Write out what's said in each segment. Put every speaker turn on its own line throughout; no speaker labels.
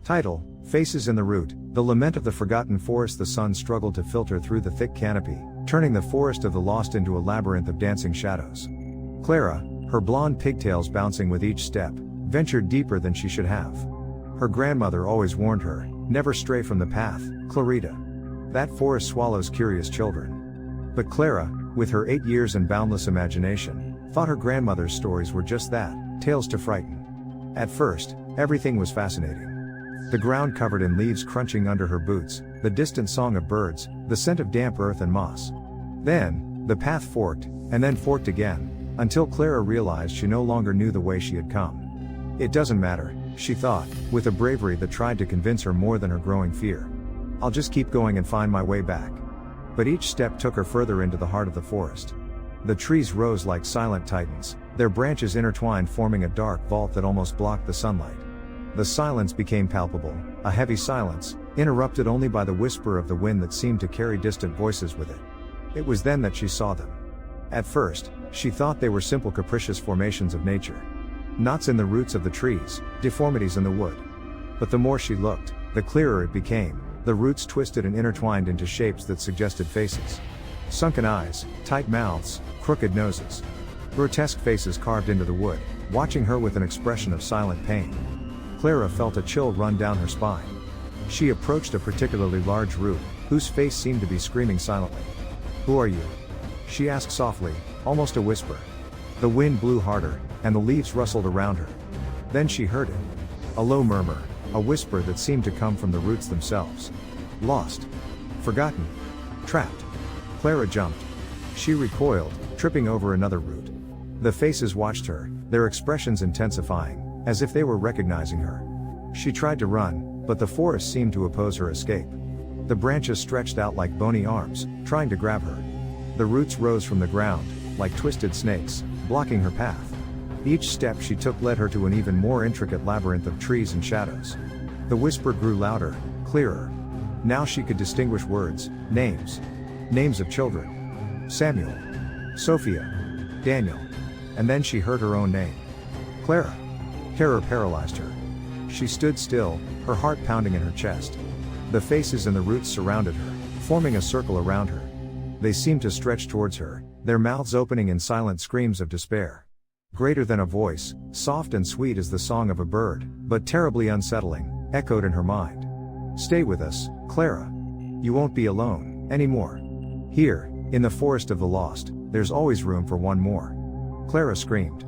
Title: Faces in the Root. The Lament of the Forgotten Forest. The sun struggled to filter through the thick canopy, turning the forest of the lost into a labyrinth of dancing shadows. Clara, her blonde pigtails bouncing with each step, ventured deeper than she should have. Her grandmother always warned her, never stray from the path, Clarita. That forest swallows curious children. But Clara, with her 8 years and boundless imagination, thought her grandmother's stories were just that, tales to frighten. At first, everything was fascinating. The ground covered in leaves crunching under her boots, the distant song of birds, the scent of damp earth and moss. Then, the path forked, and then forked again, until Clara realized she no longer knew the way she had come. It doesn't matter, she thought, with a bravery that tried to convince her more than her growing fear. I'll just keep going and find my way back. But each step took her further into the heart of the forest. The trees rose like silent titans, their branches intertwined forming a dark vault that almost blocked the sunlight. The silence became palpable, a heavy silence, interrupted only by the whisper of the wind that seemed to carry distant voices with it. It was then that she saw them. At first, she thought they were simple capricious formations of nature. Knots in the roots of the trees, deformities in the wood. But the more she looked, the clearer it became. The roots twisted and intertwined into shapes that suggested faces. Sunken eyes, tight mouths, crooked noses. Grotesque faces carved into the wood, watching her with an expression of silent pain. Clara felt a chill run down her spine. She approached a particularly large root, whose face seemed to be screaming silently. "Who are you?" she asked softly, almost a whisper. The wind blew harder, and the leaves rustled around her. Then she heard it. A low murmur, a whisper that seemed to come from the roots themselves. Lost. Forgotten. Trapped. Clara jumped. She recoiled, tripping over another root. The faces watched her, their expressions intensifying, as if they were recognizing her. She tried to run, but the forest seemed to oppose her escape. The branches stretched out like bony arms, trying to grab her. The roots rose from the ground, like twisted snakes, blocking her path. Each step she took led her to an even more intricate labyrinth of trees and shadows. The whisper grew louder, clearer. Now she could distinguish words, names. Names of children. Samuel. Sophia. Daniel. And then she heard her own name. Clara. Terror paralyzed her. She stood still, her heart pounding in her chest. The faces in the roots surrounded her, forming a circle around her. They seemed to stretch towards her, their mouths opening in silent screams of despair. Greater than a voice, soft and sweet as the song of a bird, but terribly unsettling, echoed in her mind. "Stay with us, Clara. You won't be alone, anymore. Here, in the forest of the lost, there's always room for one more." Clara screamed.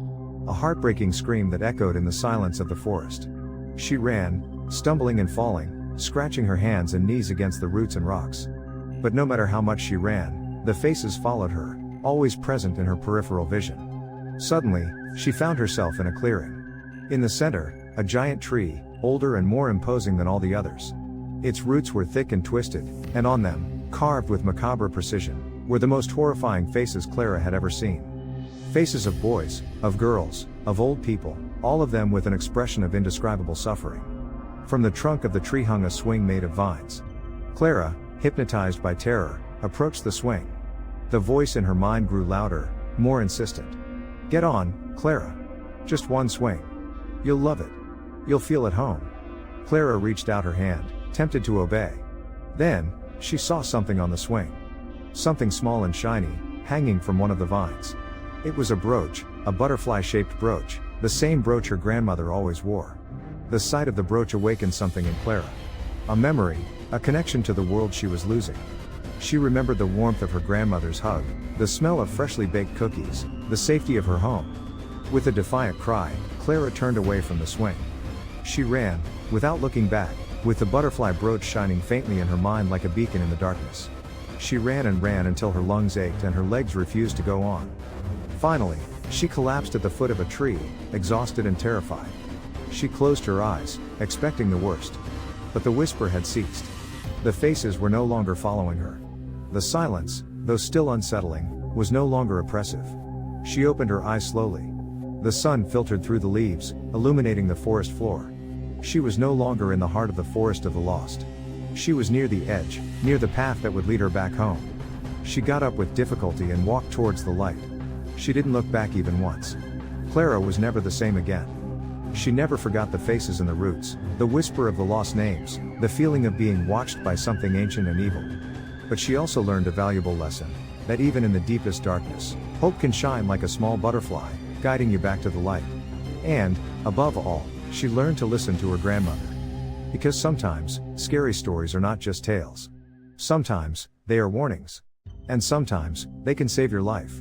A heartbreaking scream that echoed in the silence of the forest. She ran, stumbling and falling, scratching her hands and knees against the roots and rocks. But no matter how much she ran, the faces followed her, always present in her peripheral vision. Suddenly, she found herself in a clearing. In the center, a giant tree, older and more imposing than all the others. Its roots were thick and twisted, and on them, carved with macabre precision, were the most horrifying faces Clara had ever seen. Faces of boys, of girls, of old people, all of them with an expression of indescribable suffering. From the trunk of the tree hung a swing made of vines. Clara, hypnotized by terror, approached the swing. The voice in her mind grew louder, more insistent. "Get on, Clara. Just one swing. You'll love it. You'll feel at home." Clara reached out her hand, tempted to obey. Then, she saw something on the swing. Something small and shiny, hanging from one of the vines. It was a brooch, a butterfly-shaped brooch, the same brooch her grandmother always wore. The sight of the brooch awakened something in Clara. A memory, a connection to the world she was losing. She remembered the warmth of her grandmother's hug, the smell of freshly baked cookies, the safety of her home. With a defiant cry, Clara turned away from the swing. She ran, without looking back, with the butterfly brooch shining faintly in her mind like a beacon in the darkness. She ran and ran until her lungs ached and her legs refused to go on. Finally, she collapsed at the foot of a tree, exhausted and terrified. She closed her eyes, expecting the worst. But the whisper had ceased. The faces were no longer following her. The silence, though still unsettling, was no longer oppressive. She opened her eyes slowly. The sun filtered through the leaves, illuminating the forest floor. She was no longer in the heart of the forest of the lost. She was near the edge, near the path that would lead her back home. She got up with difficulty and walked towards the light. She didn't look back even once. Clara was never the same again. She never forgot the faces in the roots, the whisper of the lost names, the feeling of being watched by something ancient and evil. But she also learned a valuable lesson, that even in the deepest darkness, hope can shine like a small butterfly, guiding you back to the light. And, above all, she learned to listen to her grandmother. Because sometimes, scary stories are not just tales. Sometimes, they are warnings. And sometimes, they can save your life.